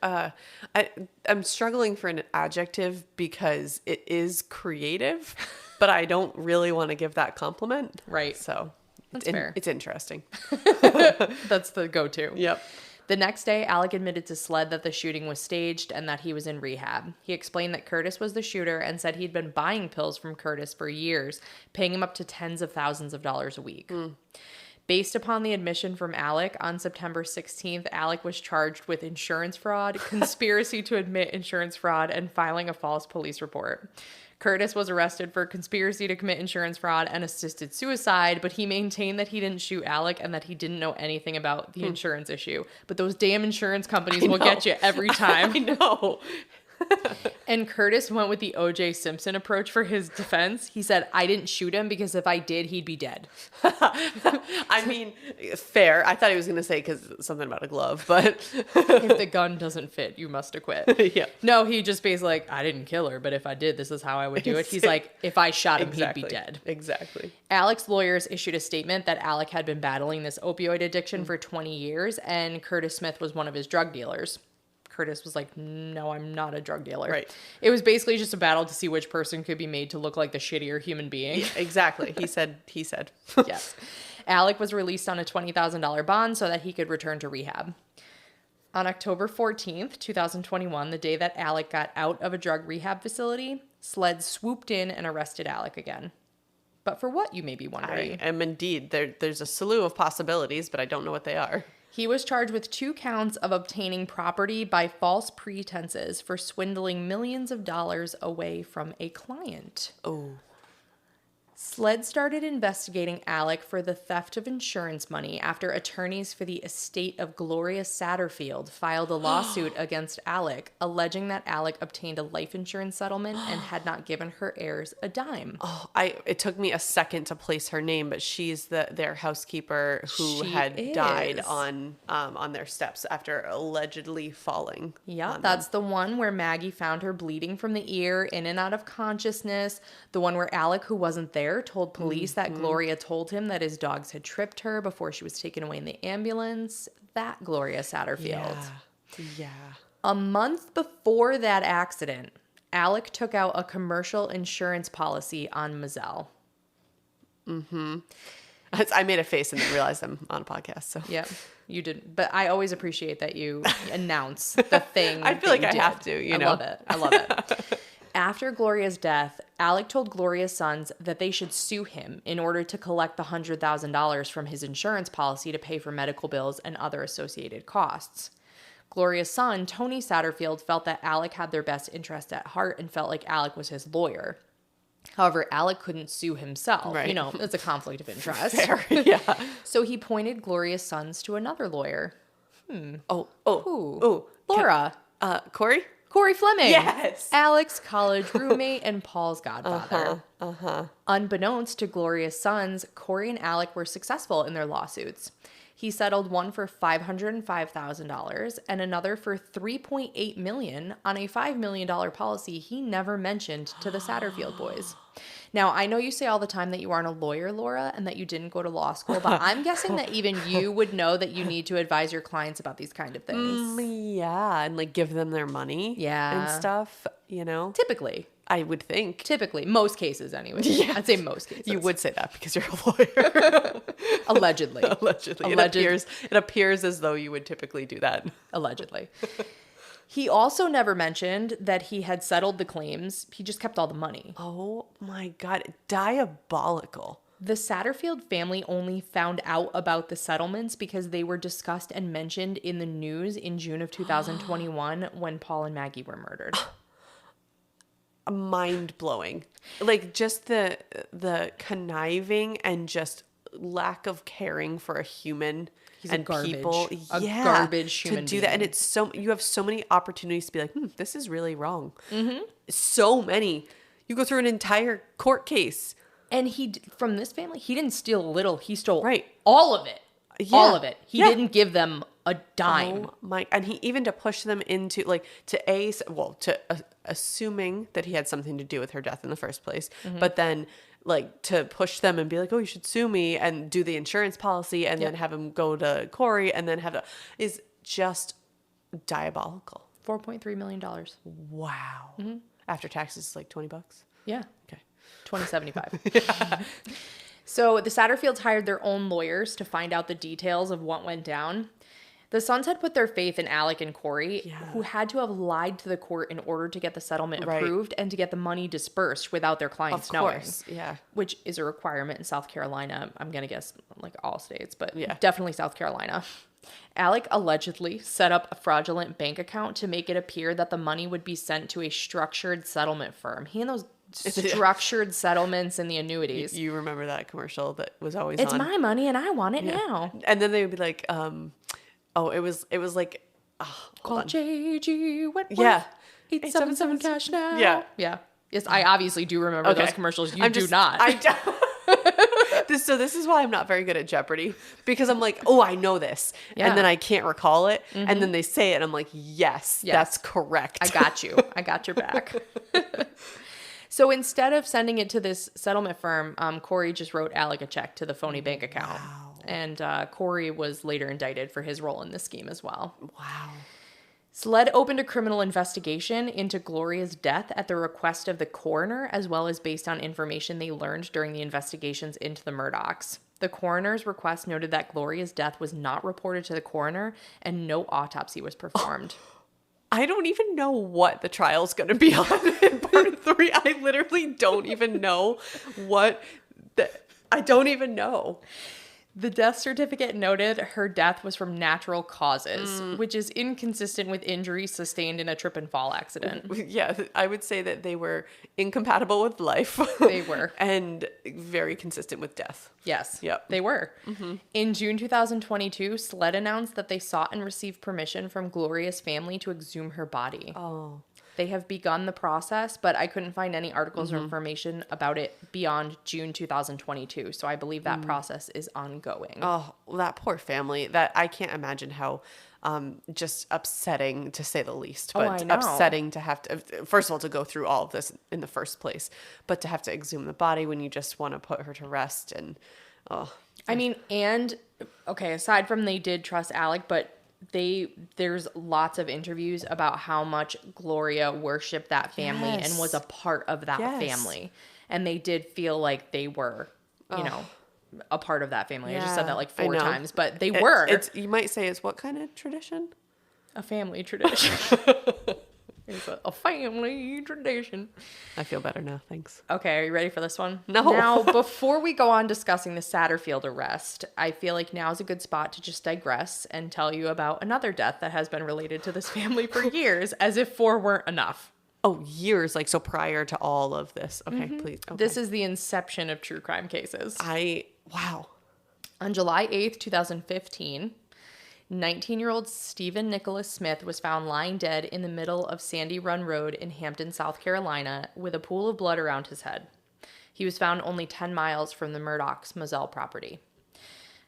I'm struggling for an adjective because it is creative, but I don't really want to give that compliment. Right. So That's fair. It's interesting. That's the go-to. Yep. The next day, Alec admitted to SLED that the shooting was staged and that he was in rehab. He explained that Curtis was the shooter and said he'd been buying pills from Curtis for years, paying him up to tens of thousands of dollars a week. Based upon the admission from Alec, on September 16th, Alec was charged with insurance fraud, conspiracy to admit insurance fraud, and filing a false police report. Curtis was arrested for conspiracy to commit insurance fraud and assisted suicide, but he maintained that he didn't shoot Alec and that he didn't know anything about the insurance issue. But those damn insurance companies will get you every time. I know. And Curtis went with the O.J. Simpson approach for his defense. He said, I didn't shoot him because if I did, he'd be dead. I mean, fair. I thought he was going to say something about a glove, but If the gun doesn't fit, you must acquit. Yeah. No, he just basically like, I didn't kill her, but if I did, this is how I would do it. He's like, if I shot him, exactly. he'd be dead. Exactly. Alec's lawyers issued a statement that Alec had been battling this opioid addiction for 20 years, and Curtis Smith was one of his drug dealers. Curtis was like, no, I'm not a drug dealer. Right. It was basically just a battle to see which person could be made to look like the shittier human being. Yeah, exactly. He said. Yes. Alec was released on a $20,000 bond so that he could return to rehab. On October 14th, 2021, the day that Alec got out of a drug rehab facility, SLED swooped in and arrested Alec again. But for what, you may be wondering? I am indeed. There's a slew of possibilities, but I don't know what they are. He was charged with 2 counts of obtaining property by false pretenses for swindling millions of dollars away from a client. Oh. SLED started investigating Alec for the theft of insurance money after attorneys for the estate of Gloria Satterfield filed a lawsuit against Alec, alleging that Alec obtained a life insurance settlement and had not given her heirs a dime. Oh, it took me a second to place her name, but she's their housekeeper who had died on their steps after allegedly falling. Yeah, that's the one where Maggie found her bleeding from the ear, in and out of consciousness. The one where Alec, who wasn't there, told police that Gloria told him that his dogs had tripped her before she was taken away in the ambulance. That Gloria Satterfield. Yeah. A month before that accident, Alec took out a commercial insurance policy on Mazzell. Mm-hmm. I made a face and then realized I'm on a podcast. So Yep, you did. But I always appreciate that you announce the thing. I feel like I have to, you know. I love it. After Gloria's death, Alec told Gloria's sons that they should sue him in order to collect the $100,000 from his insurance policy to pay for medical bills and other associated costs. Gloria's son, Tony Satterfield, felt that Alec had their best interest at heart and felt like Alec was his lawyer. However, Alec couldn't sue himself. Right. You know, it's a conflict of interest. fair. Yeah. So he pointed Gloria's sons to another lawyer. Oh. Laura. Corey? Corey Fleming. Yes. Alec's college roommate and Paul's godfather. Unbeknownst to Gloria's sons, Corey and Alec were successful in their lawsuits. He settled one for $505,000 and another for $3.8 million on a $5 million policy he never mentioned to the Satterfield boys. Now, I know you say all the time that you aren't a lawyer, Laura, and that you didn't go to law school, but I'm guessing that even you would know that you need to advise your clients about these kind of things. Yeah, and like give them their money and stuff, you know? Typically. I would think. Typically. Most cases, anyway. Yeah. I'd say most cases. You would say that because you're a lawyer. Allegedly. Allegedly. It appears as though you would typically do that. Allegedly. He also never mentioned that he had settled the claims. He just kept all the money. Oh my God. Diabolical. The Satterfield family only found out about the settlements because they were discussed and mentioned in the news in June of 2021 when Paul and Maggie were murdered. Mind-blowing. Like just the conniving and just lack of caring for a human. He's and a garbage, people, garbage human to do that, and it's you have so many opportunities to be like, this is really wrong. Mm-hmm. So many. You go through an entire court case, and from this family, he didn't steal a little. He stole all of it. Yeah. All of it. He didn't give them a dime. Oh my! And he even to push them into assuming that he had something to do with her death in the first place, but then. Like to push them and be like, oh, you should sue me and do the insurance policy and then have him go to Corey and then is just diabolical. $4.3 million. Wow. Mm-hmm. After taxes, like $20. Yeah. Okay. $20.75. So the Satterfields hired their own lawyers to find out the details of what went down. The sons had put their faith in Alec and Corey, who had to have lied to the court in order to get the settlement approved and to get the money dispersed without their clients knowing. Yeah. Which is a requirement in South Carolina. I'm going to guess like all states, but definitely South Carolina. Alec allegedly set up a fraudulent bank account to make it appear that the money would be sent to a structured settlement firm. He and those structured settlements and the annuities. You remember that commercial that was always It's my money and I want it now. And then they would be like, it was like, call JG Wentworth. Yeah. 877 cash now. Yeah. Yeah. Yes, I obviously do remember those commercials. You do not. I don't. So this is why I'm not very good at Jeopardy, because I'm like, oh, I know this. Yeah. And then I can't recall it. And then they say it. And I'm like, yes, that's correct. I got you. I got your back. So instead of sending it to this settlement firm, Corey just wrote Alec a check to the phony bank account. Wow. And Corey was later indicted for his role in the scheme as well. Wow. SLED opened a criminal investigation into Gloria's death at the request of the coroner, as well as based on information they learned during the investigations into the Murdaughs. The coroner's request noted that Gloria's death was not reported to the coroner and no autopsy was performed. I don't even know what the trial's going to be on in part 3. I literally don't even know I don't even know. The death certificate noted her death was from natural causes, which is inconsistent with injuries sustained in a trip and fall accident. Yeah, I would say that they were incompatible with life. They were. And very consistent with death. Yes, Yep. they were. In June 2022, SLED announced that they sought and received permission from Gloria's family to exhume her body. Oh. They have begun the process, but I couldn't find any articles or information about it beyond June 2022. So I believe that process is ongoing. Oh, well, that poor family. That I can't imagine how just upsetting, to say the least. But I know. upsetting to have to, first of all, to go through all of this in the first place, but to have to exhume the body when you just want to put her to rest. And I mean, and okay, aside from they did trust Alec, but there's lots of interviews about how much Gloria worshipped that family and was a part of that family. And they did feel like they were, you know, a part of that family. I just said that like 4 times, but they were. You might say it's what kind of tradition? A family tradition. It's a family tradition. I feel better now. Thanks. Okay, are you ready for this one? No. Now, before we go on discussing the Satterfield arrest, I feel like now's a good spot to just digress and tell you about another death that has been related to this family for years, as if 4 weren't enough. Oh, years. Like, so prior to all of this. Okay, please. Okay. This is the inception of true crime cases. Wow. On July 8th, 2015... 19-year-old Stephen Nicholas Smith was found lying dead in the middle of Sandy Run Road in Hampton, South Carolina, with a pool of blood around his head. He was found only 10 miles from the Murdaughs' Moselle property.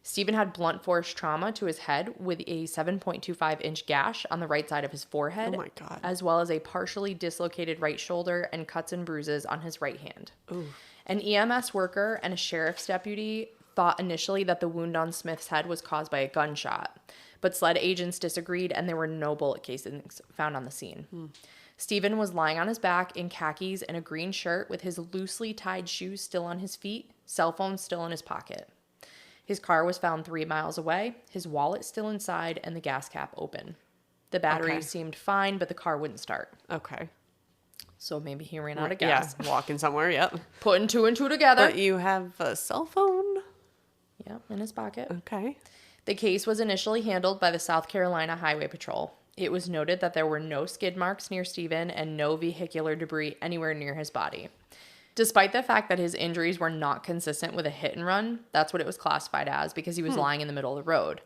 Stephen had blunt force trauma to his head with a 7.25-inch gash on the right side of his forehead, Oh my God. as well as a partially dislocated right shoulder and cuts and bruises on his right hand. Ooh. An EMS worker and a sheriff's deputy thought initially that the wound on Smith's head was caused by a gunshot, but SLED agents disagreed and there were no bullet casings found on the scene. Stephen was lying on his back in khakis and a green shirt with his loosely tied shoes still on his feet, cell phone still in his pocket. His car was found 3 miles away, his wallet still inside, and the gas cap open. The battery seemed fine, but the car wouldn't start. Okay. So maybe he ran out of gas. Yeah, walking somewhere, yep. Putting 2 and 2 together. But you have a cell phone? Yeah, in his pocket. Okay. The case was initially handled by the South Carolina Highway Patrol. It was noted that there were no skid marks near Stephen and no vehicular debris anywhere near his body. Despite the fact that his injuries were not consistent with a hit and run, that's what it was classified as because he was lying in the middle of the road.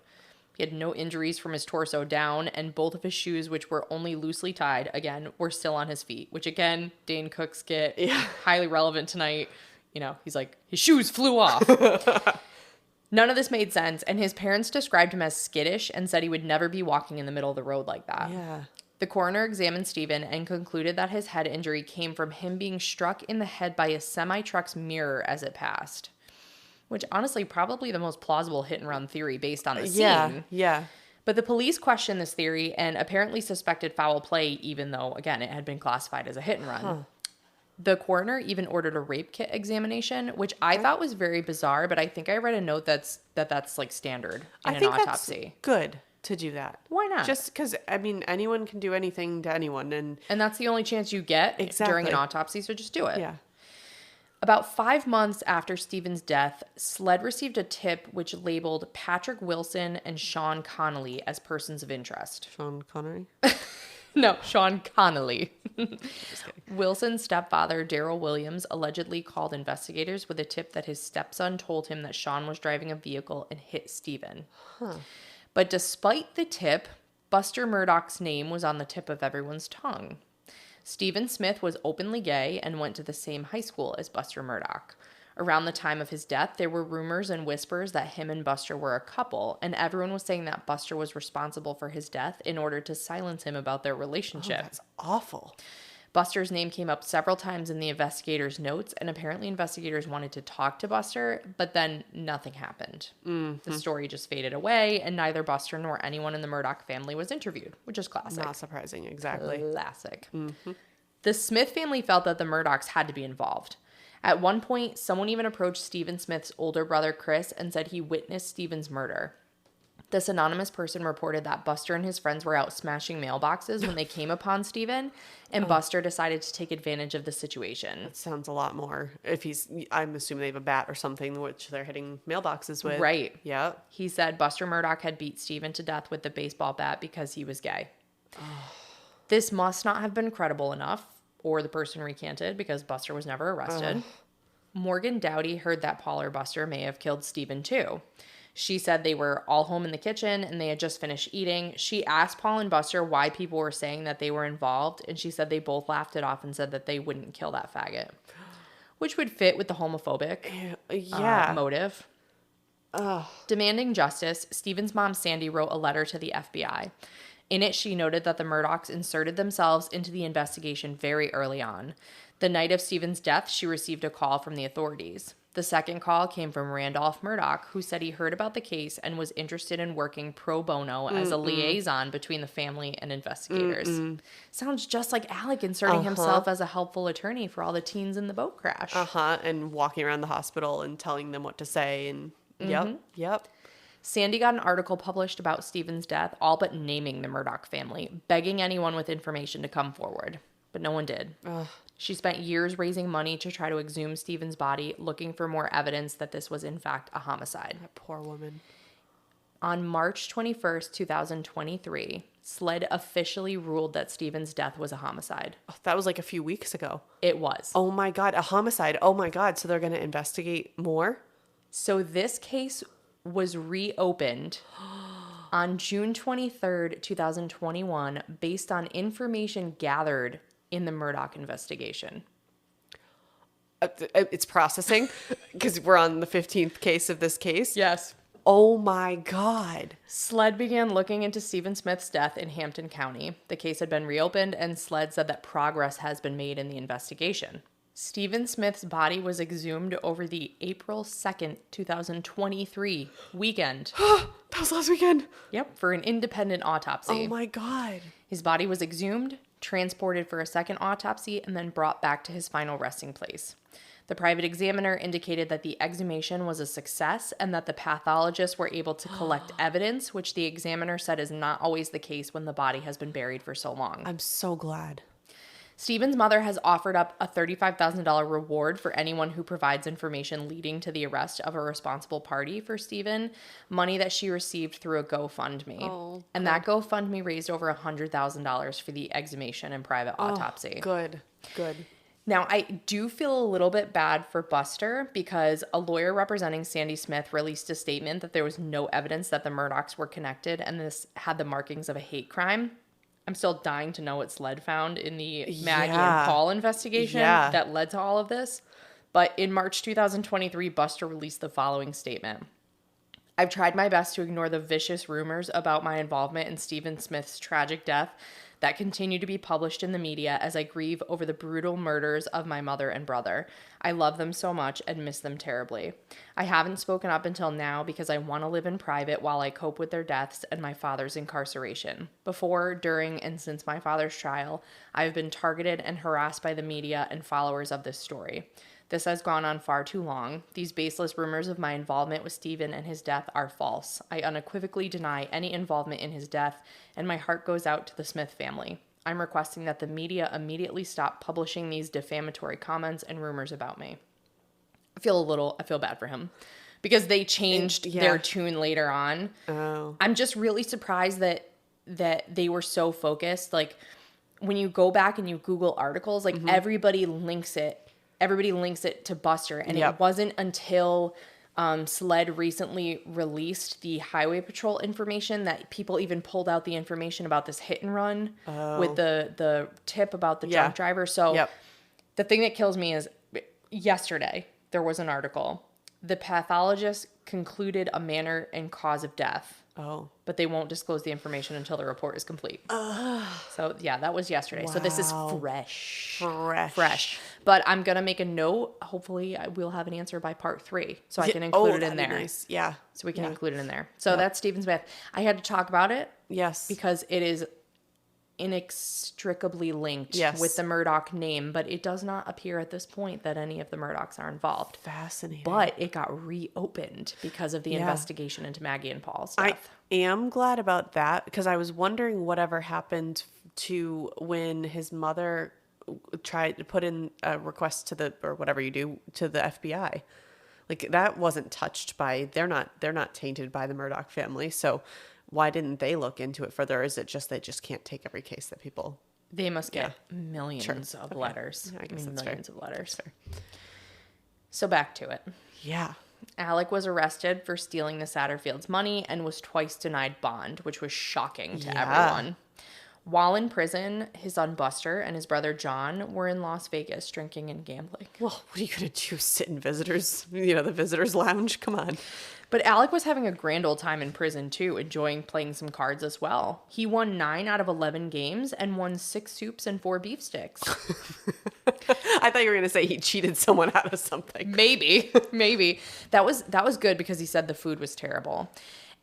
He had no injuries from his torso down, and both of his shoes, which were only loosely tied, again, were still on his feet, which again, Dane Cook's skit, highly relevant tonight. You know, he's like, his shoes flew off. None of this made sense, and his parents described him as skittish and said he would never be walking in the middle of the road like that. Yeah. The coroner examined Stephen and concluded that his head injury came from him being struck in the head by a semi-truck's mirror as it passed. Which, honestly, probably the most plausible hit-and-run theory based on the scene. Yeah. But the police questioned this theory and apparently suspected foul play, even though, again, it had been classified as a hit-and-run. The coroner even ordered a rape kit examination, which I thought was very bizarre, but I think I read a note that's like standard in an autopsy. That's good to do that. Why not? Just because, I mean, anyone can do anything to anyone. And that's the only chance you get during an autopsy, so just do it. Yeah. About 5 months after Stephen's death, SLED received a tip which labeled Patrick Wilson and Sean Connolly as persons of interest. Sean Connery? No, Sean Connolly. Wilson's stepfather, Daryl Williams, allegedly called investigators with a tip that his stepson told him that Sean was driving a vehicle and hit Stephen. But despite the tip, Buster Murdaugh's name was on the tip of everyone's tongue. Stephen Smith was openly gay and went to the same high school as Buster Murdaugh. Around the time of his death, there were rumors and whispers that him and Buster were a couple, and everyone was saying that Buster was responsible for his death in order to silence him about their relationship. Oh, that's awful. Buster's name came up several times in the investigators' notes, and apparently investigators wanted to talk to Buster, but then nothing happened. The story just faded away, and neither Buster nor anyone in the Murdaugh family was interviewed, which is classic. Not surprising, exactly. Classic. The Smith family felt that the Murdaughs had to be involved. At one point, someone even approached Stephen Smith's older brother, Chris, and said he witnessed Stephen's murder. This anonymous person reported that Buster and his friends were out smashing mailboxes when they came upon Stephen, and Buster decided to take advantage of the situation. That sounds a lot more. I'm assuming they have a bat or something which they're hitting mailboxes with. Right. Yeah. He said Buster Murdaugh had beat Stephen to death with the baseball bat because he was gay. This must not have been credible enough, or the person recanted because Buster was never arrested. Morgan Dowdy heard that Paul or Buster may have killed Stephen too. She said they were all home in the kitchen and they had just finished eating. She asked Paul and Buster why people were saying that they were involved, and she said they both laughed it off and said that they wouldn't kill that faggot, which would fit with the homophobic motive. Demanding justice, Stephen's mom, Sandy, wrote a letter to the FBI. In it, she noted that the Murdaughs inserted themselves into the investigation very early on. The night of Stephen's death, she received a call from the authorities. The second call came from Randolph Murdaugh, who said he heard about the case and was interested in working pro bono as a liaison between the family and investigators. Sounds just like Alec inserting himself as a helpful attorney for all the teens in the boat crash. And walking around the hospital and telling them what to say. And yep. Sandy got an article published about Stephen's death, all but naming the Murdaugh family, begging anyone with information to come forward. But no one did. She spent years raising money to try to exhume Stephen's body, looking for more evidence that this was in fact a homicide. That poor woman. On March 21st, 2023, SLED officially ruled that Stephen's death was a homicide. Oh, that was like a few weeks ago. It was. Oh my God, a homicide. Oh my God, so they're going to investigate more? So this case was reopened on June 23rd, 2021, based on information gathered in the Murdaugh investigation. It's processing because we're on the 15th case of this case. Yes. Oh my God. SLED began looking into Stephen Smith's death in Hampton County. The case had been reopened, and SLED said that progress has been made in the investigation. Stephen Smith's body was exhumed over the April 2nd, 2023 weekend. That was last weekend. Yep, for an independent autopsy. Oh my God. His body was exhumed, transported for a second autopsy, and then brought back to his final resting place. The private examiner indicated that the exhumation was a success and that the pathologists were able to collect evidence, which the examiner said is not always the case when the body has been buried for so long. I'm so glad. Stephen's mother has offered up a $35,000 reward for anyone who provides information leading to the arrest of a responsible party for Stephen, money that she received through a GoFundMe. And that GoFundMe raised over $100,000 for the exhumation and private autopsy. Good. Now, I do feel a little bit bad for Buster because a lawyer representing Sandy Smith released a statement that there was no evidence that the Murdaughs were connected and this had the markings of a hate crime. I'm still dying to know what SLED found in the Maggie and Paul investigation that led to all of this. But in March 2023, Buster released the following statement. I've tried my best to ignore the vicious rumors about my involvement in Stephen Smith's tragic death that continue to be published in the media as I grieve over the brutal murders of my mother and brother. I love them so much and miss them terribly. I haven't spoken up until now because I want to live in private while I cope with their deaths and my father's incarceration. Before, during, and since my father's trial, I have been targeted and harassed by the media and followers of this story. This has gone on far too long. These baseless rumors of my involvement with Stephen and his death are false. I unequivocally deny any involvement in his death, and my heart goes out to the Smith family. I'm requesting that the media immediately stop publishing these defamatory comments and rumors about me. I feel bad for him because they changed their tune later on. I'm just really surprised that they were so focused. Like when you go back and you Google articles, like everybody links it to Buster. And it wasn't until SLED recently released the highway patrol information that people even pulled out the information about this hit and run with the tip about the drunk driver. So the thing that kills me is yesterday there was an article. The pathologist concluded a manner and cause of death. Oh. But they won't disclose the information until the report is complete. So, yeah, that was yesterday. Wow. So this is fresh. But I'm going to make a note. Hopefully, we'll have an answer by part 3. So I can include it in there. Nice. Yeah. So we can include it in there. So that's Stephen Smith. I had to talk about it. Yes. Because it is inextricably linked with the Murdaugh name, but it does not appear at this point that any of the Murdaughs are involved. Fascinating. But it got reopened because of the investigation into Maggie and Paul's death. I am glad about that because I was wondering whatever happened to when his mother tried to put in a request to or whatever you do to the FBI. Like that wasn't touched by, they're not tainted by the Murdaugh family. So why didn't they look into it further? Or is it just they just can't take every case that people... They must get millions of letters. Yeah, I guess that's millions fair. of letters. So back to it. Yeah. Alec was arrested for stealing the Satterfields' money and was twice denied bond, which was shocking to everyone. While in prison, his son Buster and his brother John were in Las Vegas drinking and gambling. Well, what are you going to do? Sit in the visitors lounge? Come on. But Alec was having a grand old time in prison, too, enjoying playing some cards as well. He won 9 out of 11 games and won 6 soups and 4 beef sticks. I thought you were going to say he cheated someone out of something. Maybe. That was good because he said the food was terrible.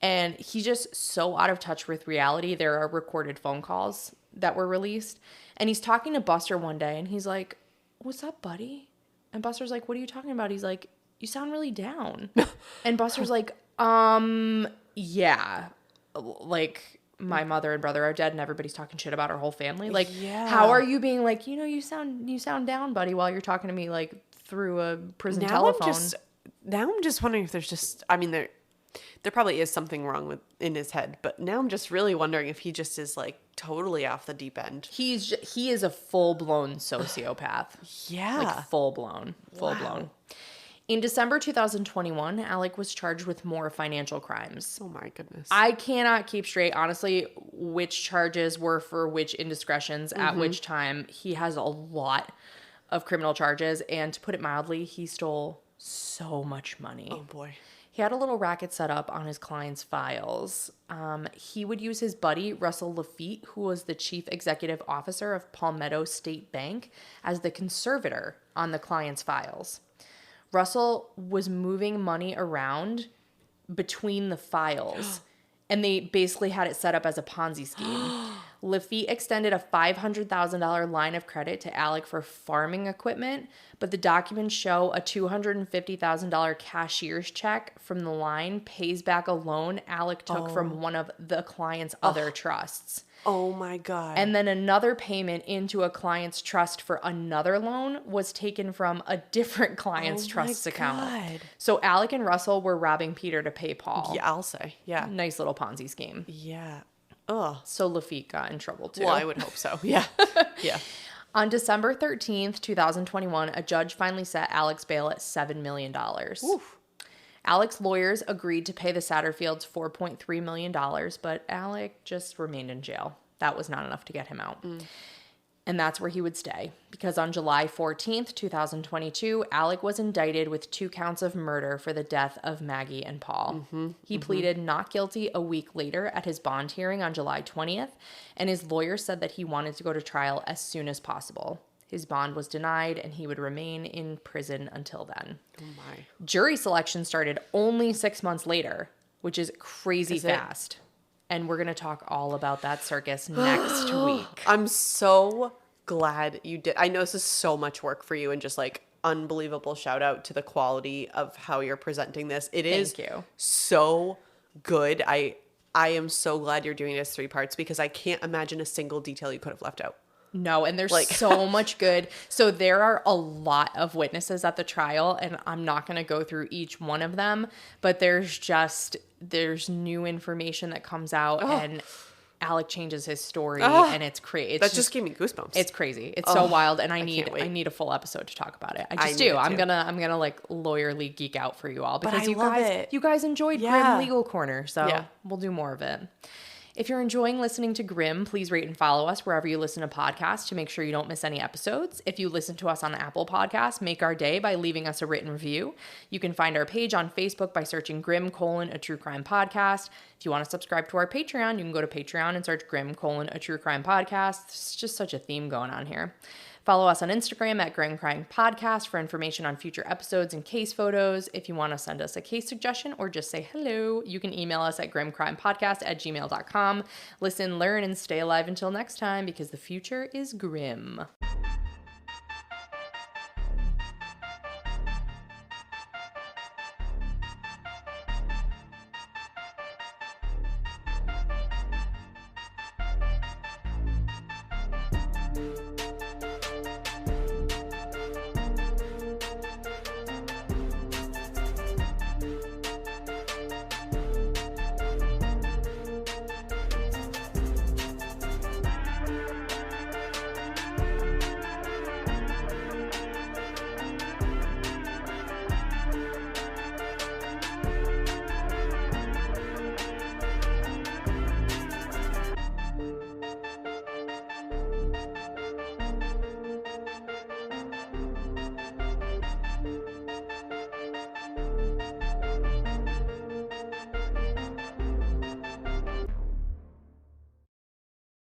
And he's just so out of touch with reality. There are recorded phone calls that were released. And he's talking to Buster one day, and he's like, "What's up, buddy?" And Buster's like, "What are you talking about?" He's like, "You sound really down." And Buster's like, yeah. Like, my mother and brother are dead, and everybody's talking shit about our whole family. Like, how are you being like, you sound down, buddy, while you're talking to me, like, through a prison telephone? Now I'm just wondering if there's just... I mean, there probably is something wrong in his head, but now I'm just really wondering if he just is like totally off the deep end. He is a full-blown sociopath. Yeah. Like full-blown. In December 2021, Alec was charged with more financial crimes. Oh my goodness. I cannot keep straight, honestly, which charges were for which indiscretions at which time. He has a lot of criminal charges, and to put it mildly, he stole so much money. Oh boy. He had a little racket set up on his client's files. He would use his buddy, Russell Lafitte, who was the chief executive officer of Palmetto State Bank, as the conservator on the client's files. Russell was moving money around between the files, and they basically had it set up as a Ponzi scheme. Lafitte extended a $500,000 line of credit to Alec for farming equipment, but the documents show a $250,000 cashier's check from the line pays back a loan Alec took from one of the client's other trusts. Oh my God. And then another payment into a client's trust for another loan was taken from a different client's trust's account. So Alec and Russell were robbing Peter to pay Paul. Yeah, I'll say. Yeah. Nice little Ponzi scheme. Yeah. Ugh. So Lafitte got in trouble too. Well, I would hope so. Yeah. Yeah. On December 13th, 2021, a judge finally set Alec's bail at $7 million. Oof. Alec's lawyers agreed to pay the Satterfields $4.3 million, but Alec just remained in jail. That was not enough to get him out. And that's where he would stay, because on July 14th, 2022, Alec was indicted with 2 counts of murder for the death of Maggie and Paul. He pleaded not guilty a week later at his bond hearing on July 20th, and his lawyer said that he wanted to go to trial as soon as possible. His bond was denied, and he would remain in prison until then. Oh my. Jury selection started only 6 months later, which is crazy fast. And we're going to talk all about that circus next week. I'm so glad you did. I know this is so much work for you, and just like unbelievable shout out to the quality of how you're presenting this. It is so good. I am so glad you're doing it as 3 parts, because I can't imagine a single detail you could have left out. No, and there's so much good. So there are a lot of witnesses at the trial, and I'm not going to go through each one of them, but there's new information that comes out, and Alec changes his story, and it's crazy. That just gave me goosebumps. It's crazy. It's so wild, and I can't wait. need a full episode to talk about it. I just need do. it I'm too. gonna like lawyerly geek out for you all because I love it. you guys enjoyed Yeah. Grim Legal Corner, so Yeah. we'll do more of it. If you're enjoying listening to Grim, please rate and follow us wherever you listen to podcasts to make sure you don't miss any episodes. If you listen to us on Apple Podcasts, make our day by leaving us a written review. You can find our page on Facebook by searching Grim: a true crime podcast. If you want to subscribe to our Patreon, you can go to Patreon and search Grim: a true crime podcast. It's just such a theme going on here. Follow us on Instagram at Grim Crime Podcast for information on future episodes and case photos. If you want to send us a case suggestion or just say hello, you can email us at grimcrimepodcast@gmail.com. Listen, learn, and stay alive until next time because the future is grim.